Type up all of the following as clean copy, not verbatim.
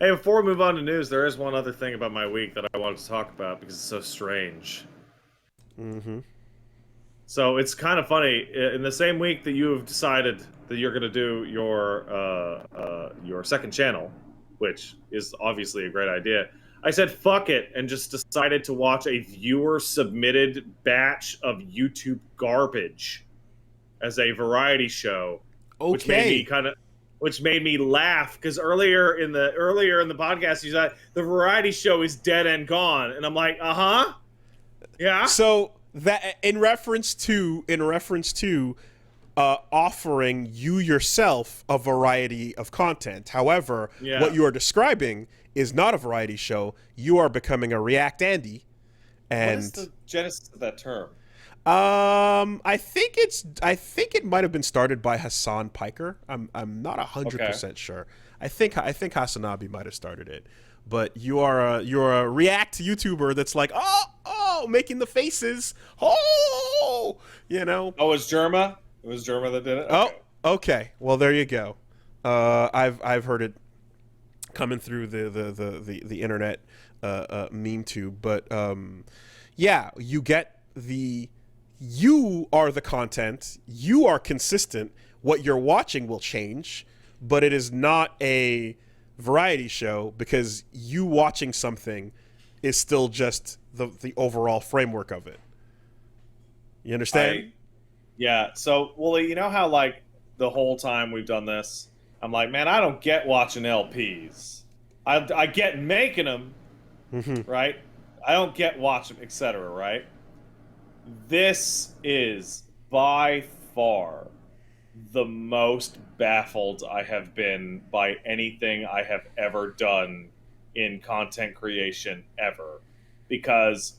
Hey, before we move on to news, there is one other thing about my week that I wanted to talk about because it's so strange. Mm-hmm. So it's kind of funny. In the same week that you have decided that you're going to do your second channel, which is obviously a great idea, I said fuck it and just decided to watch a viewer submitted batch of YouTube garbage as a variety show, which made me Okay. kind of which made me laugh because earlier in the podcast you said the variety show is dead and gone, and I'm like, yeah, So that in reference to offering you yourself a variety of content. However, what yeah. you are describing is not a variety show. You are becoming a React Andy, What is and the genesis of that term? I think it might have been started by Hassan Piker. I'm not a hundred Okay. percent sure. I think Hasanabi might have started it. But you're a React YouTuber that's like making the faces you know. Oh, it was Germa. It was Germa that did it. Oh, Okay. okay. Well, there you go. I've heard it coming through the internet meme tube, but yeah, you are the content. You are consistent. What you're watching will change, but it is not a variety show because you watching something is still just the overall framework of it. You understand? I Yeah. So, Wooly, you know how like the whole time we've done this, I'm like, man, I don't get watching LPs. I get making them, Mm-hmm. right? I don't get watching, etc. Right? This is by far the most baffled I have been by anything I have ever done in content creation ever. Because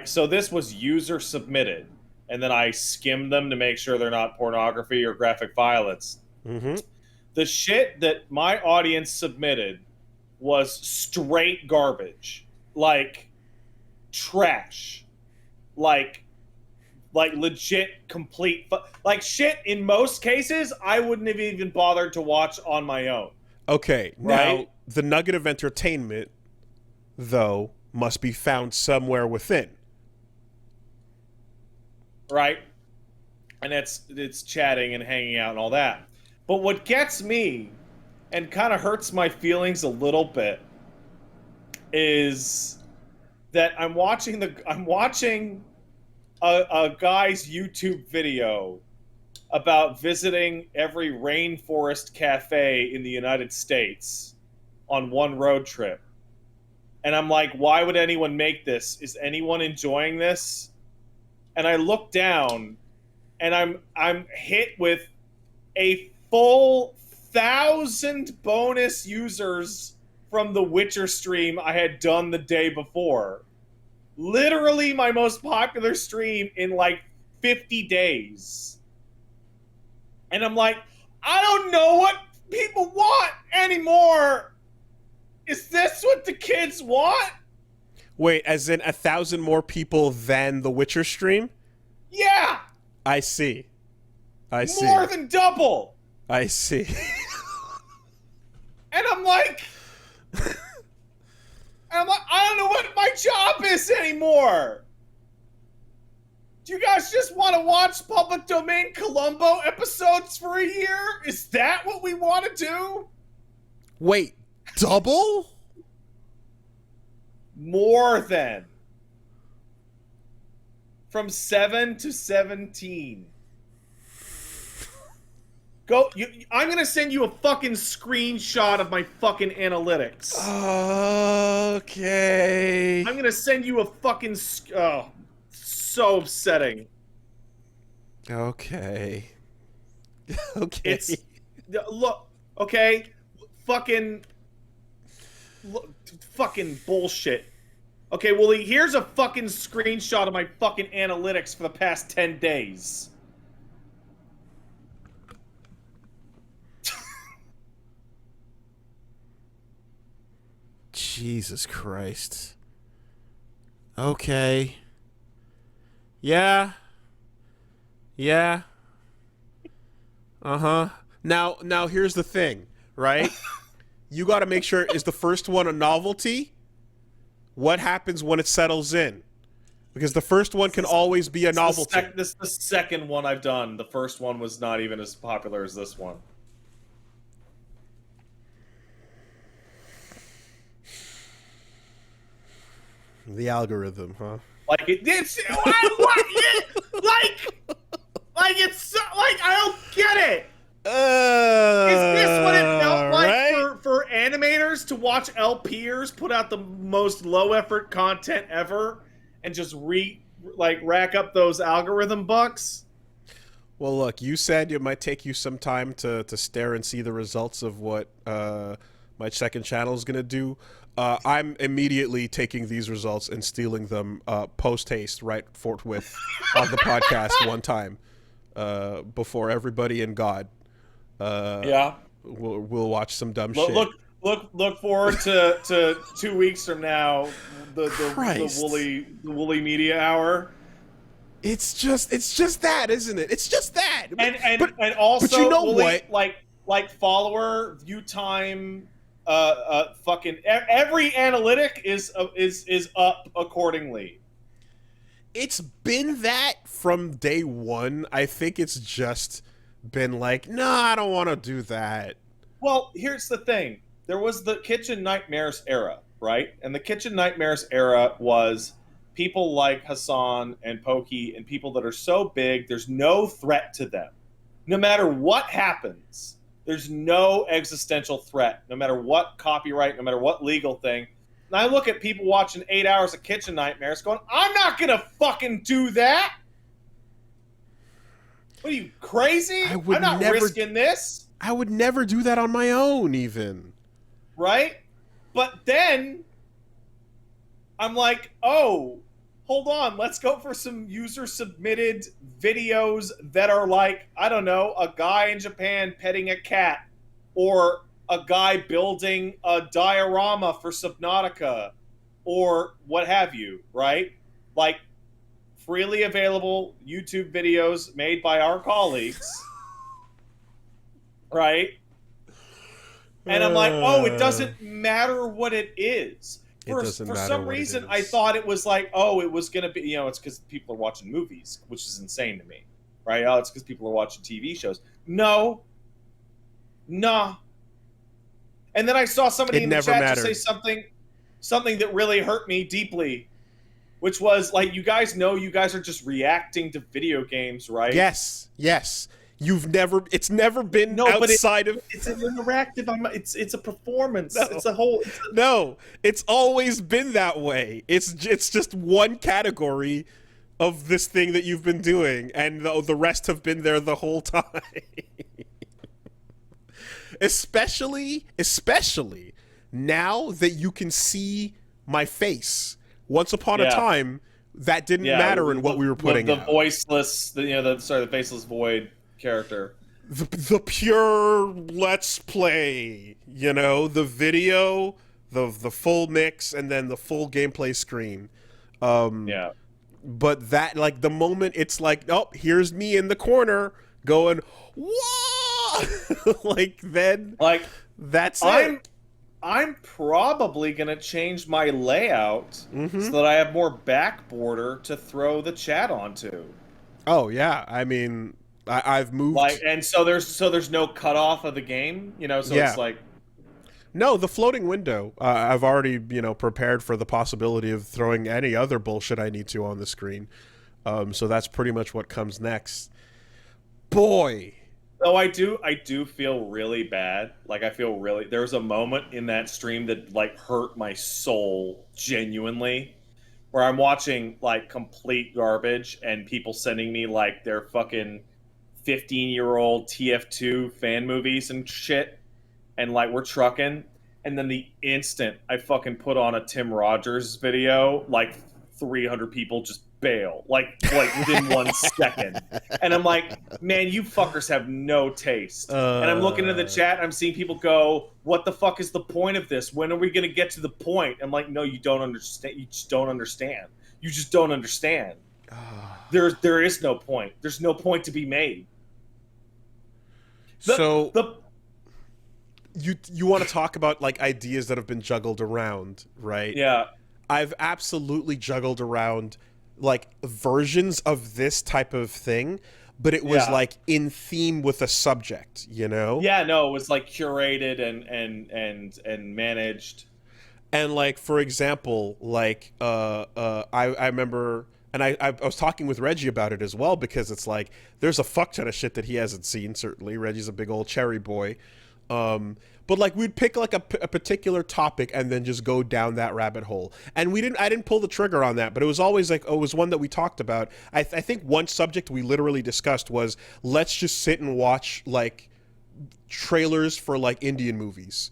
so this was user submitted, and then I skimmed them to make sure they're not pornography or graphic violence. Mm-hmm. The shit that my audience submitted was straight garbage. Like trash. Like legit complete like shit in most cases I wouldn't have even bothered to watch on my own, Okay, now right? the nugget of entertainment, though, must be found somewhere within. Right? And it's chatting and hanging out and all that. But what gets me and kind of hurts my feelings a little bit is that I'm watching a guy's YouTube video about visiting every rainforest cafe in the United States on one road trip. And I'm like, why would anyone make this? Is anyone enjoying this? And I look down and I'm hit with a full 1,000 bonus users from the Witcher stream I had done the day before. Literally my most popular stream in like 50 days. And I'm like, I don't know what people want anymore. Is this what the kids want? Wait, as in 1,000 more people than the Witcher stream? Yeah, I see. I more see. than double. I see. And I don't know what my job is anymore. Do you guys just want to watch public domain Columbo episodes for a year? Is that what we want to do? Wait, double? More than. From 7 to 17. I'm gonna send you a fucking screenshot of my fucking analytics. Okay. I'm gonna send you a fucking. Oh, so upsetting. Okay. Okay. It's look, okay, fucking, look, fucking bullshit. Okay, well, here's a fucking screenshot of my fucking analytics for the past 10 days. Jesus Christ. Okay. Yeah. Yeah. Uh-huh. Now here's the thing, right? you got to make sure, is the first one a novelty? What happens when it settles in? Because the first one can always be a novelty. This is the second one I've done. The first one was not even as popular as this one. The algorithm, huh? Like it's like I don't get it. Is this what it felt like right? for animators to watch LPers put out the most low effort content ever and just rack up those algorithm bucks? Well, look, you said it might take you some time to stare and see the results of what my second channel is going to do. I'm immediately taking these results and stealing them post haste, right forthwith, on the podcast one time before everybody and God. Yeah, we'll watch some dumb shit. Look forward to 2 weeks from now. The Woolie Media Hour. It's just that, isn't it? It's just that. And also, but you know Woolie, what? like follower view time. Fucking every analytic is up accordingly. It's been that from day one. I think it's just been like, no, I don't want to do that. Well, here's the thing. There was the Kitchen Nightmares era, right? And the Kitchen Nightmares era was people like Hassan and Pokey and people that are so big, there's no threat to them. No matter what happens, there's no existential threat, no matter what copyright, no matter what legal thing. And I look at people watching 8 hours of Kitchen Nightmares going, I'm not going to fucking do that. What are you, crazy? I'm not risking this. I would never do that on my own, even. Right? But then I'm like, oh, hold on. Let's go for some user-submitted videos that are like, I don't know, a guy in Japan petting a cat or a guy building a diorama for Subnautica or what have you, right? Like, freely available YouTube videos made by our colleagues, right? And I'm like, oh, it doesn't matter what it is. For some reason, I thought it was like, oh, it was going to be, you know, it's because people are watching movies, which is insane to me, right? Oh, it's because people are watching TV shows. No. Nah. And then I saw somebody in the chat just say something that really hurt me deeply, which was like, you guys know you guys are just reacting to video games, right? Yes. It's never been outside of. It's an interactive. It's a performance. No. No, it's always been that way. It's just one category of this thing that you've been doing, and the rest have been there the whole time. Especially now that you can see my face. Once upon a time, that didn't matter in what we were putting out. The voiceless, the faceless void character. The pure let's play, the video, the full mix, and then the full gameplay screen. But that, like, the moment it's like, oh, here's me in the corner going, whoa! That's it. I'm probably going to change my layout so that I have more back border to throw the chat onto. Oh, yeah. I mean, I've moved. So there's no cutoff of the game, it's like. No, the floating window. I've already, prepared for the possibility of throwing any other bullshit I need to on the screen. So that's pretty much what comes next. Boy. Oh, I do feel really bad. Like, there was a moment in that stream that, like, hurt my soul genuinely, where I'm watching, like, complete garbage and people sending me, like, their fucking 15-year-old TF2 fan movies and shit, and, like, we're trucking, and then the instant I fucking put on a Tim Rogers video, like, 300 people just bail, like within 1 second. And I'm like, man, you fuckers have no taste. And I'm looking in the chat, I'm seeing people go, what the fuck is the point of this? When are we going to get to the point? I'm like, no, you don't understand. You just don't understand. You just don't understand. There is no point. There's no point to be made. you want to talk about like ideas that have been juggled around, right? Yeah, I've absolutely juggled around like versions of this type of thing, but it was yeah, like in theme with a subject, you know? yeah. No, it was like curated and managed. And like for example, like I remember, and I was talking with Reggie about it as well, because it's like there's a fuck ton of shit that he hasn't seen. Certainly, Reggie's a big old cherry boy. But like we'd pick like a particular topic and then just go down that rabbit hole. And I didn't pull the trigger on that, but it was always like, oh, it was one that we talked about. I think one subject we literally discussed was, let's just sit and watch like trailers for like Indian movies.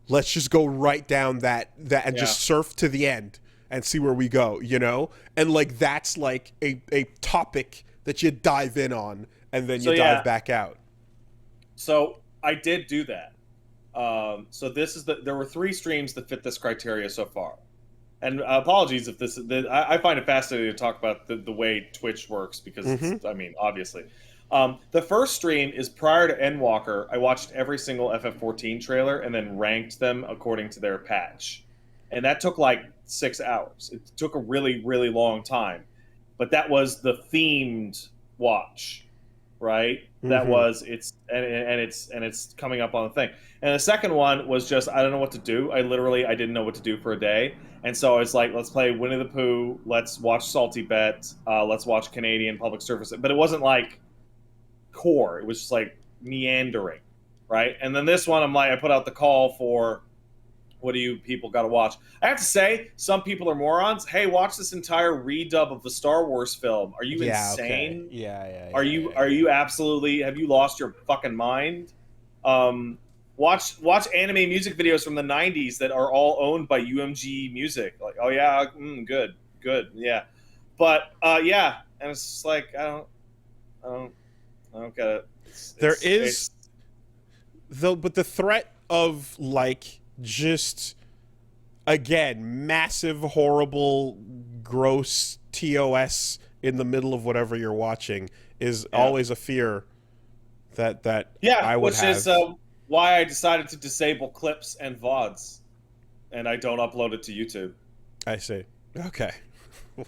Let's just go right down that and Yeah. just surf to the end and see where we go, you know? And like that's like a topic that you dive in on and then So you dive yeah, back out. so I did do that. So this is there were three streams that fit this criteria so far. And apologies if I find it fascinating to talk about the way Twitch works because Mm-hmm. it's, I mean, obviously. The first stream is prior to Endwalker. I watched every single FF14 trailer and then ranked them according to their patch. And that took like 6 hours. It took a really, really long time. But that was the themed watch, right? That Mm-hmm. was it's coming up on the thing. And the second one was just I don't know what to do. I didn't know what to do for a day. And so it's like, let's play Winnie the Pooh, let's watch Salty Bet, let's watch Canadian Public Service. But it wasn't like core. It was just like meandering, right? And then this one, I put out the call for what do you people got to watch? I have to say, some people are morons. Hey, watch this entire redub of the Star Wars film. Are you Yeah, okay. insane? Are Yeah. you absolutely? Have you lost your fucking mind? Um, watch anime music videos from the '90s that are all owned by UMG Music. Like, oh yeah, good, yeah. But yeah, and it's just like I don't, I don't get it. There is It's though, but the threat of like just again massive, horrible, gross TOS in the middle of whatever you're watching is yeah. always a fear that Yeah, I would which is have. why I decided to disable clips and VODs, and I don't upload it to YouTube. I see. Okay.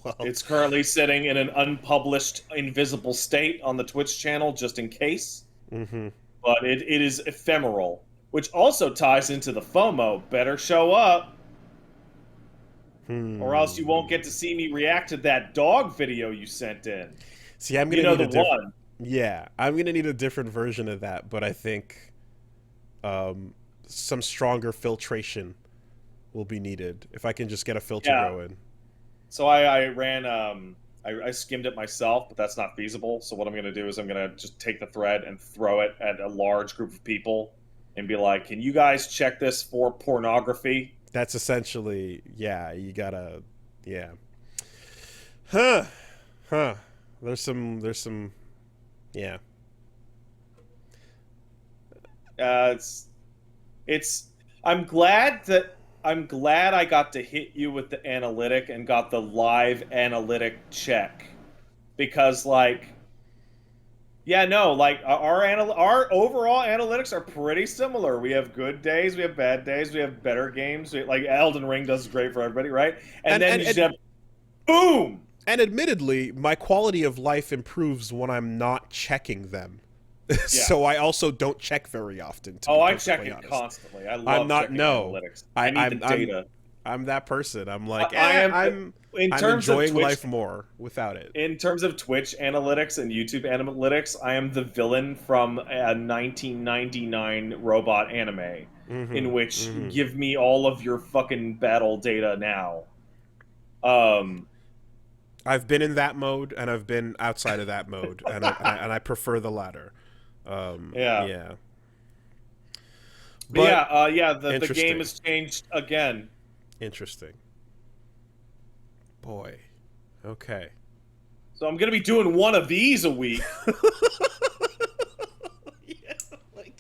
Well, It's currently sitting in an unpublished, invisible state on the Twitch channel, just in case. mm-hmm. But it is ephemeral, which also ties into the FOMO. Better show up, or else you won't get to see me react to that dog video you sent in. See, I'm You gonna know need the a different. one. Yeah, I'm gonna need a different version of that, but I think some stronger filtration will be needed if I can just get a filter Yeah. going. So I ran I skimmed it myself, but that's not feasible. So what I'm going to do is I'm going to just take the thread and throw it at a large group of people and be like, "Can you guys check this for pornography?" That's essentially, yeah, you gotta, yeah. Huh. Huh. There's some, yeah. It's it's I'm glad I got to hit you with the analytic and got the live analytic check because like yeah, no, like our overall analytics are pretty similar. We have good days, we have bad days, we have better games. Like Elden Ring does great for everybody, right? And And then and you just and, have boom. and admittedly, my quality of life improves when I'm not checking them. Yeah. So I also don't check very often, to Oh, be I check perfectly it honest. constantly. I I'm love not, checking no. analytics. I need the data. I'm that person. I'm like, I am in I'm terms of enjoying Twitch. life more without it. In terms of Twitch analytics and YouTube analytics, I am the villain from a 1999 robot anime, Mm-hmm. in which Mm-hmm. give me all of your fucking battle data now. Um, I've been in that mode and I've been outside of that mode, and I prefer the latter. yeah, Yeah. but But yeah. The game interesting. has changed again. Interesting. Boy. Okay. So I'm gonna be doing one of these a week. Yeah, like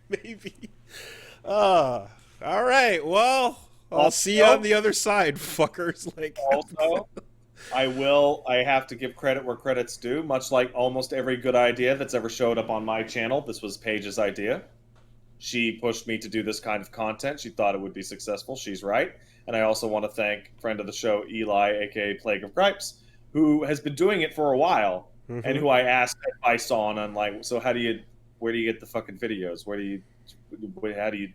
maybe. All right. Well, I'll see you on Also, the other side, fuckers. Like also, I have to give credit where credit's due. Much like almost every good idea that's ever showed up on my channel, this was Paige's idea. She pushed me to do this kind of content. She thought it would be successful. She's right. And I also want to thank friend of the show, Eli, aka Plague of Gripes, who has been doing it for a while, and who I asked advice on like, so how do you, where do you get the fucking videos? How do you,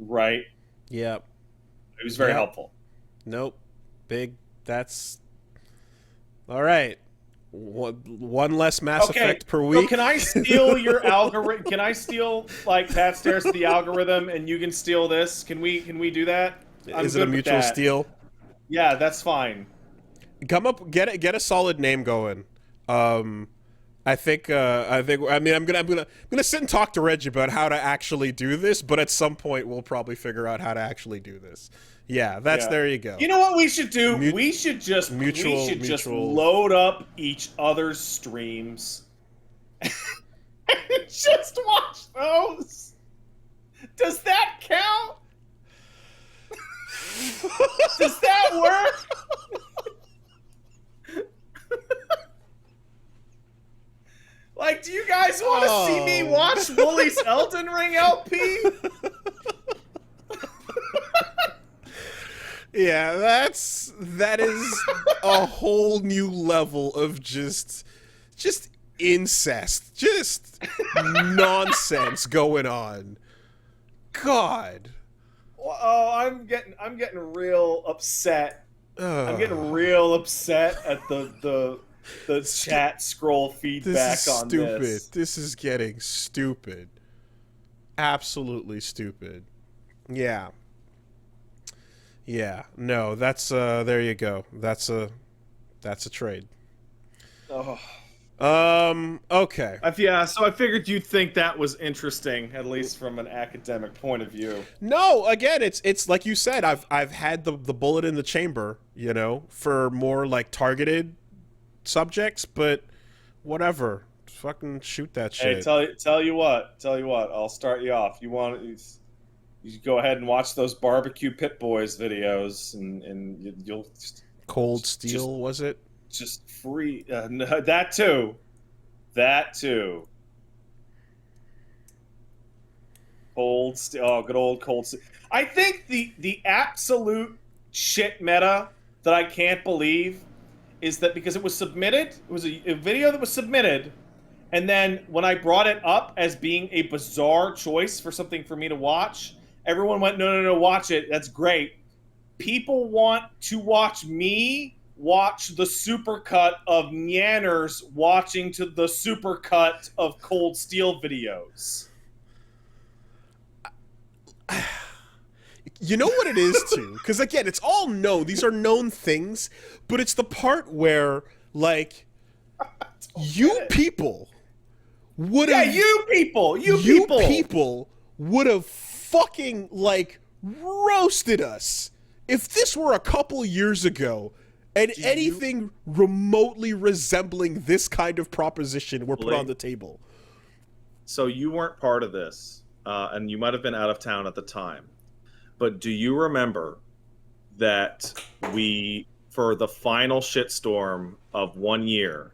right? Yep. It was very helpful. Nope. Big. That's all right. One less Mass Effect per week. So can I steal your algorithm? Can I steal like Pat stares at the algorithm, and you can steal this? Can we do that? Is it a mutual steal? Yeah, that's fine. Come up, get a solid name going. I think. I mean, I'm gonna sit and talk to Reggie about how to actually do this, but at some point we'll probably figure out how to actually do this. Yeah, there you go. You know what we should do? We should just load up each other's streams and just watch those. Does that count? Does that work? Like, do you guys want to see me watch Woolie's Elden Ring LP? Yeah, that is a whole new level of just incest, just nonsense going on. God. Oh, I'm getting real upset. I'm getting real upset at the chat scroll feedback on stupid. this. This is getting stupid. Absolutely stupid. Yeah. Yeah. No, that's there you go. That's a trade. Oh. Okay. So I figured you'd think that was interesting, at least from an academic point of view. No, again, it's like you said, I've had the bullet in the chamber, you know, for more like targeted subjects, but whatever. Fucking shoot that shit. Hey, tell you what, I'll start you off. You go ahead and watch those barbecue pit boys videos, and you'll just, Cold Steel, was it? Just free no, that too. Cold Steel. Oh, good old Cold Steel. I think the absolute shit meta that I can't believe is that because it was submitted, it was a video that was submitted, and then when I brought it up as being a bizarre choice for something for me to watch, everyone went, no, watch it. That's great. People want to watch me watch the supercut of Nyanners watching to the supercut of Cold Steel videos. You know what it is, too? Because, again, it's all known. These are known things, but it's the part where, like, you people would have... Yeah, you people would have fucking, like, roasted us if this were a couple years ago and anything remotely resembling this kind of proposition were put on the table. So you weren't part of this, and you might have been out of town at the time. But do you remember that we, for the final shitstorm of 1 year,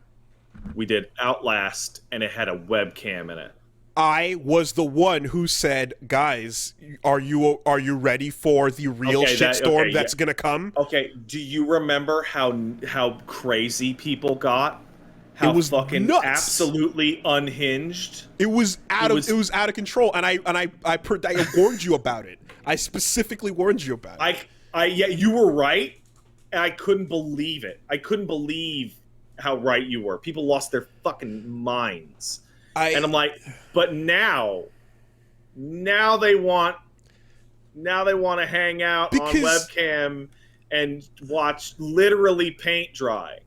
we did Outlast, and it had a webcam in it? I was the one who said, "Guys, are you ready for the real shitstorm that's gonna come?" Okay. Do you remember how crazy people got? How it was fucking nuts. Absolutely unhinged. It was out of control, and I warned you about it. I specifically warned you about it. Yeah, you were right, and I couldn't believe it. I couldn't believe how right you were. People lost their fucking minds. And I'm like, but now they want to hang out on webcam and watch literally paint dry.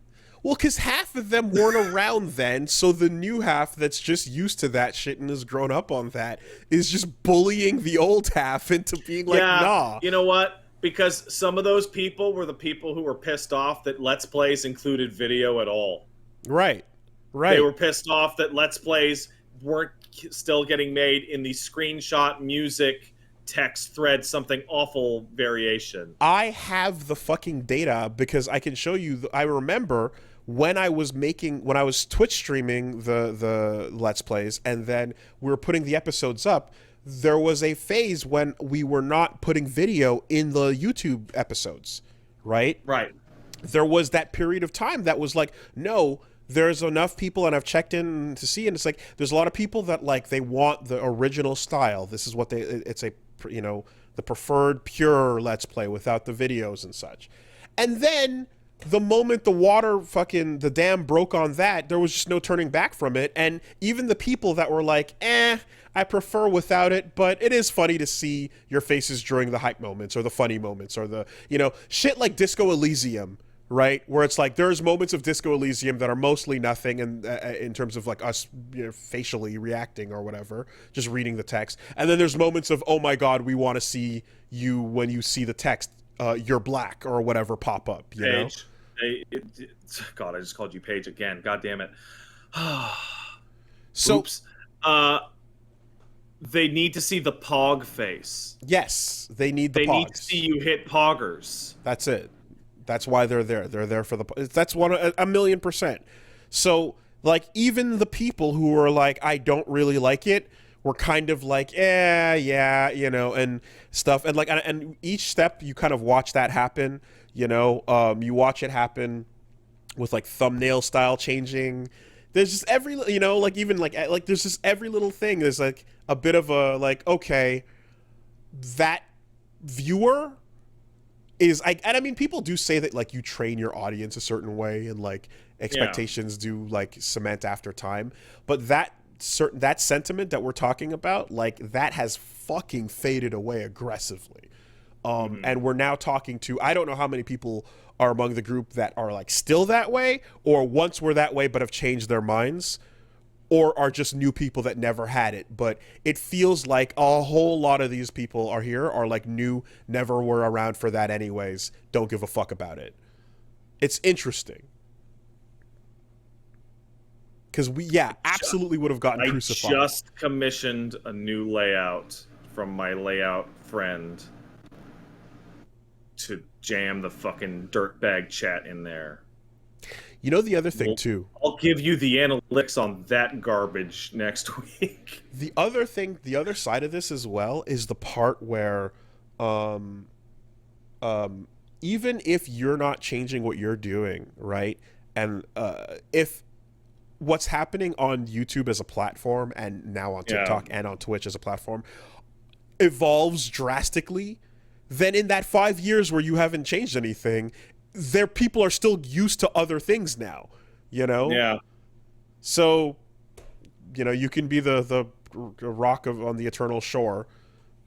Well, because half of them weren't around then, so the new half that's just used to that shit and has grown up on that is just bullying the old half into being like, nah. You know what? Because some of those people were the people who were pissed off that Let's Plays included video at all. Right. They were pissed off that Let's Plays weren't still getting made in the screenshot music text thread something awful variation. I have the fucking data because I can show you. I remember when I was Twitch streaming the Let's Plays, and then we were putting the episodes up. There was a phase when we were not putting video in the YouTube episodes, right? Right. There was that period of time that was like, no, there's enough people, and I've checked in to see, and it's like there's a lot of people that like they want the original style. This is what it's a, you know, the preferred pure Let's Play without the videos and such. And then the moment the dam broke on that, there was just no turning back from it. And even the people that were like, I prefer without it, but it is funny to see your faces during the hype moments or the funny moments or the, you know, shit like Disco Elysium, right? Where it's like there's moments of Disco Elysium that are mostly nothing, and in terms of like us, you know, facially reacting or whatever, just reading the text. And then there's moments of, oh my God, we want to see you when you see the text, you're black or whatever pop up, you know? God, I just called you Paige again. God damn it. So, oops. They need to see the pog face. yes, they need the pogs. They need to see you hit poggers. That's it. That's why they're there. They're there for the. That's 1,000,000%. So, like, even the people who are like, I don't really like it, were kind of like, yeah, you know, and stuff. And like, and each step you kind of watch that happen. You know, you watch it happen with like thumbnail style changing. There's just every, you know, like even like there's just every little thing. There's like a bit of a like, okay, that viewer is and I mean, people do say that like you train your audience a certain way and like expectations do like cement after time, but that sentiment that we're talking about, like that has fucking faded away aggressively. And we're now talking to, I don't know how many people are among the group that are like still that way, or once were that way but have changed their minds, or are just new people that never had it. But it feels like a whole lot of these people are like new, never were around for that anyways, don't give a fuck about it. It's interesting. Because we, absolutely would have gotten crucified. I just commissioned a new layout from my layout friend to jam the fucking dirtbag chat in there. You know the other thing too. I'll give you the analytics on that garbage next week. The other thing, the other side of this as well is the part where, even if you're not changing what you're doing, right, and if what's happening on YouTube as a platform and now on TikTok and on Twitch as a platform evolves drastically, then in that 5 years where you haven't changed anything, people are still used to other things now, you know? Yeah. So, you know, you can be the rock on the eternal shore,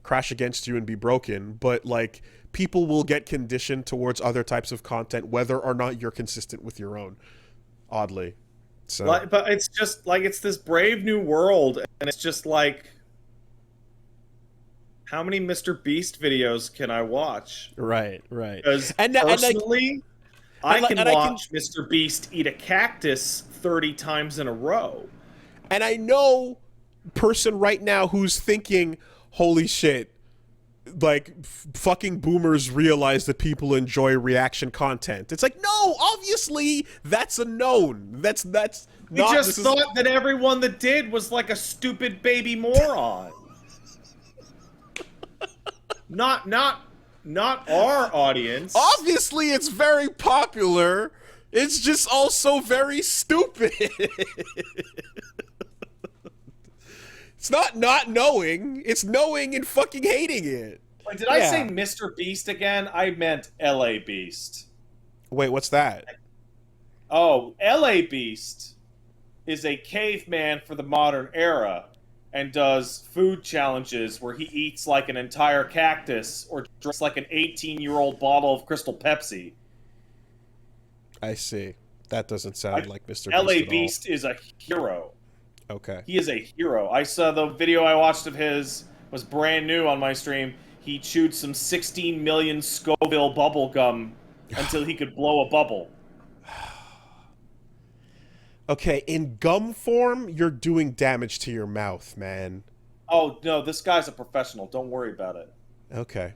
crash against you and be broken, but like people will get conditioned towards other types of content, whether or not you're consistent with your own, oddly. So, but it's just like, it's this brave new world, and it's just like, how many Mr. Beast videos can I watch? Right. Because personally, I can watch Mr. Beast eat a cactus 30 times in a row. And I know person right now who's thinking, holy shit, like fucking boomers realize that people enjoy reaction content. It's like, no, obviously that's a known. That's we not, just thought that everyone that did was like a stupid baby moron. Not our audience. Obviously it's very popular. It's just also very stupid. It's not knowing. It's knowing and fucking hating it. Wait, did I say Mr. Beast again? I meant LA Beast. Wait, what's that? Oh, LA Beast is a caveman for the modern era and does food challenges where he eats like an entire cactus or drinks like an 18-year-old bottle of Crystal Pepsi. I see. That doesn't sound like Mr. Beast LA at Beast is a hero. Okay. He is a hero. I saw the video I watched of his was brand new on my stream. He chewed some 16 million Scoville bubble gum until he could blow a bubble. Okay, in gum form, you're doing damage to your mouth, man. Oh no, this guy's a professional. Don't worry about it. Okay.